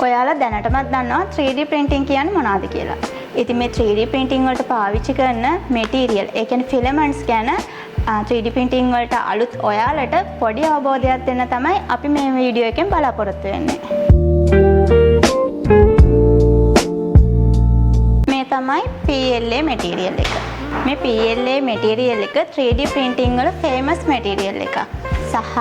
ඔයාලා දැනටමත් දන්නවා 3D printing කියන්නේ මොනවද කියලා. ඉතින් මේ 3D printing වලට පාවිච්චි කරන material, ඒ කියන්නේ filaments ගැන 3D printing වලට අලුත් ඔයාලට පොඩි අවබෝධයක් දෙන්න තමයි අපි මේ වීඩියෝ එකෙන් බලාපොරොත්තු වෙන්නේ. මේ තමයි PLA material එක. මේ PLA material එක 3D printing වල famous material එකක්. සහ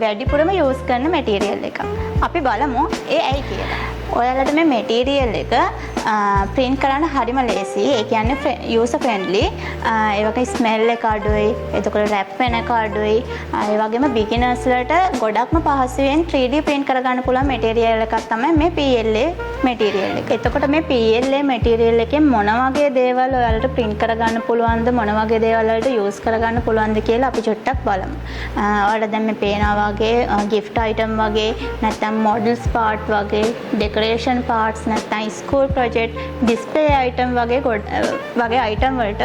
වැඩිපුරම use කරන material එකක්. අපි බලමු ඒ ඇයි කියලා. ඔයාලට මේ material එක print කරන්න හරිම ලේසි. ඒ කියන්නේ user friendly. ඒ වගේ smell එක අඩුයි. එතකොට wrap වෙන එක අඩුයි. ඒ වගේම beginners වලට ගොඩක්ම පහසුවෙන් 3D print කරගන්න පුළුවන් material එකක් තමයි මේ PLA material එක. එතකොට මේ PLA material එකෙන් මොන වගේ දේවල් ඔයාලට print කරගන්න පුළුවන්ද, මොන වගේ දේවල් වලට use කරගන්න පුළුවන්ද කියලා අපි චුට්ටක් බලමු. ඔයාලා දැන් මේ පේනවා වගේ gift item වගේ නැත්නම් models part වගේ decoration parts නැත්නම් school project display item වගේ item වලට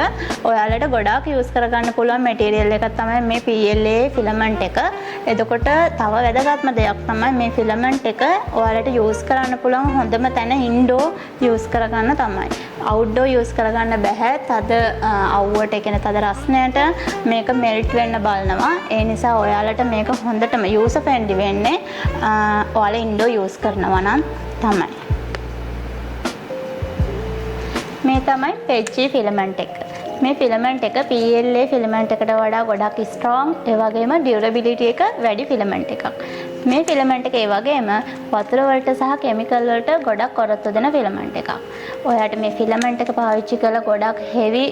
ඔයාලට ගොඩාක් use කරගන්න පුළුවන් material එකක් තමයි මේ PLA filament එක. එතකොට තව වැදගත්ම දෙයක් තමයි මේ filament එක ඔයාලට use කරන්න පුළුවන් හොඳම තැන indoor use කරගන්න තමයි. outdoor use කරගන්න බෑ. තද අවුවට ඒ කියන්නේ තද රස්නයට මේක melt වෙන්න බලනවා. ඒ නිසා ඔයාලට මේක හොඳටම user friendly වෙන්නේ ඔයාලා indoor use කරනවා නම් තමයි. මේ තමයි PETG filament එක. මේ filament එක PLA filament එකට වඩා ගොඩක් strong, ඒ වගේම durability එක වැඩි filament එකක්. මේ filament එක ඒ වගේම වතුර වලට සහ chemical වලට ගොඩක් කොරොත්තු දෙන filament එකක්. ඔයාලට මේ filament එක පාවිච්චි කරලා ගොඩක් heavy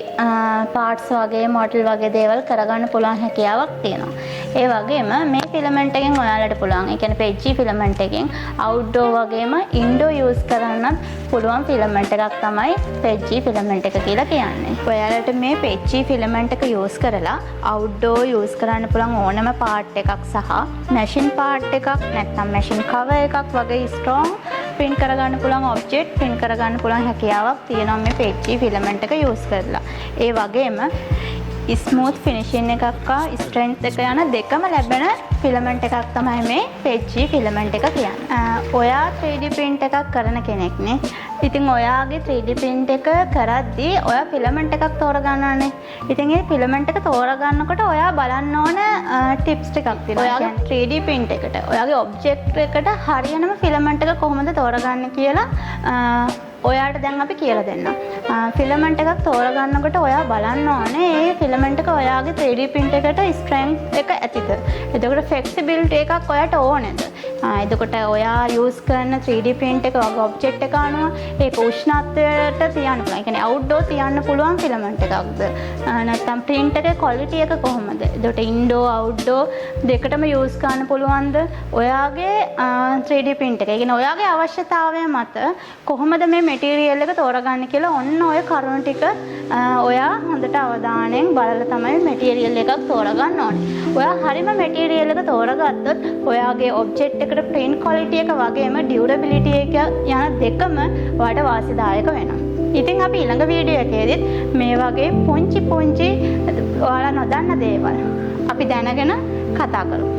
parts වගේ model වගේ දේවල් කරගන්න පුළුවන් හැකියාවක් තියෙනවා. ඒ වගේම මේ filament එකෙන් ඔයාලට පුළුවන්, ඒ කියන්නේ PETG filament එකෙන් outdoor වගේම indoor use කරන්නත් පුළුවන් filament එකක් තමයි PETG filament එක කියලා කියන්නේ. ඔයාලට මේ PETG filament එක use කරලා outdoor use කරන්න පුළුවන් ඕනම part එකක් සහ machine part එකක් නැත්නම් machine cover එකක් වගේ strong print කරගන්න පුළුවන් object print කරගන්න පුළුවන් හැකියාවක් තියෙනවා මේ PETG filament එක use කරලා. ඒ වගේම smooth finishing එකක් හා strength එක යන දෙකම ලැබෙන filament එකක් තමයි මේ PETG filament එක කියන්නේ. ඔයා 3D print එකක් කරන කෙනෙක් නේ. ඉතින් ඔයාගේ 3D print එක කරද්දී ඔයා filament එකක් තෝරගන්නවානේ. ඉතින් ඒ filament එක තෝරගන්නකොට ඔයා බලන්න ඕන tips ටිකක් තියෙනවා. ඔයාගේ 3D print එකට ඔයාගේ object එකට හරියනම filament එක කොහොමද තෝරගන්නේ කියලා ඔයාට දැන් අපි කියලා දෙන්නම්. filament එකක් තෝරගන්නකොට ඔයා බලන්න ඕනේ මේ filament එක ඔයාගේ 3D print එකට strength එක ඇතිද? එතකොට flexibility එකක් ඔයාට ඕනේද? එතකොට ඔයා use කරන 3D print එක වගේ object එක අනුව ඒක උෂ්ණත්වයට තියන්න පුළුවන්. ඒ කියන්නේ outdoor තියන්න පුළුවන් filament එකක්ද? නැත්නම් print එකේ quality එක කොහොමද? එතකොට indoor outdoor දෙකටම use කරන්න පුළුවන්ද? ඔයාගේ 3D print එක. ඒ කියන්නේ ඔයාගේ අවශ්‍යතාවය මත කොහොමද මේ material එක තෝරගන්නේ කියලා ඔන්න ඔය කරුණු ටික ඔයා හොඳට අවධානයෙන් බලලා තමයි material එකක් තෝරගන්න ඕනේ. ඔයා හරිම material එක තෝරගත්තොත් ඔයාගේ object එකට print quality එක වගේම durability එක යන දෙකම ඔයාට වාසිදායක වෙනවා. ඉතින් අපි ඊළඟ වීඩියෝ එකේදීත් මේ වගේ පුංචි ඔයාලා නොදන්න දේවල් අපි දැනගෙන කතා කරමු.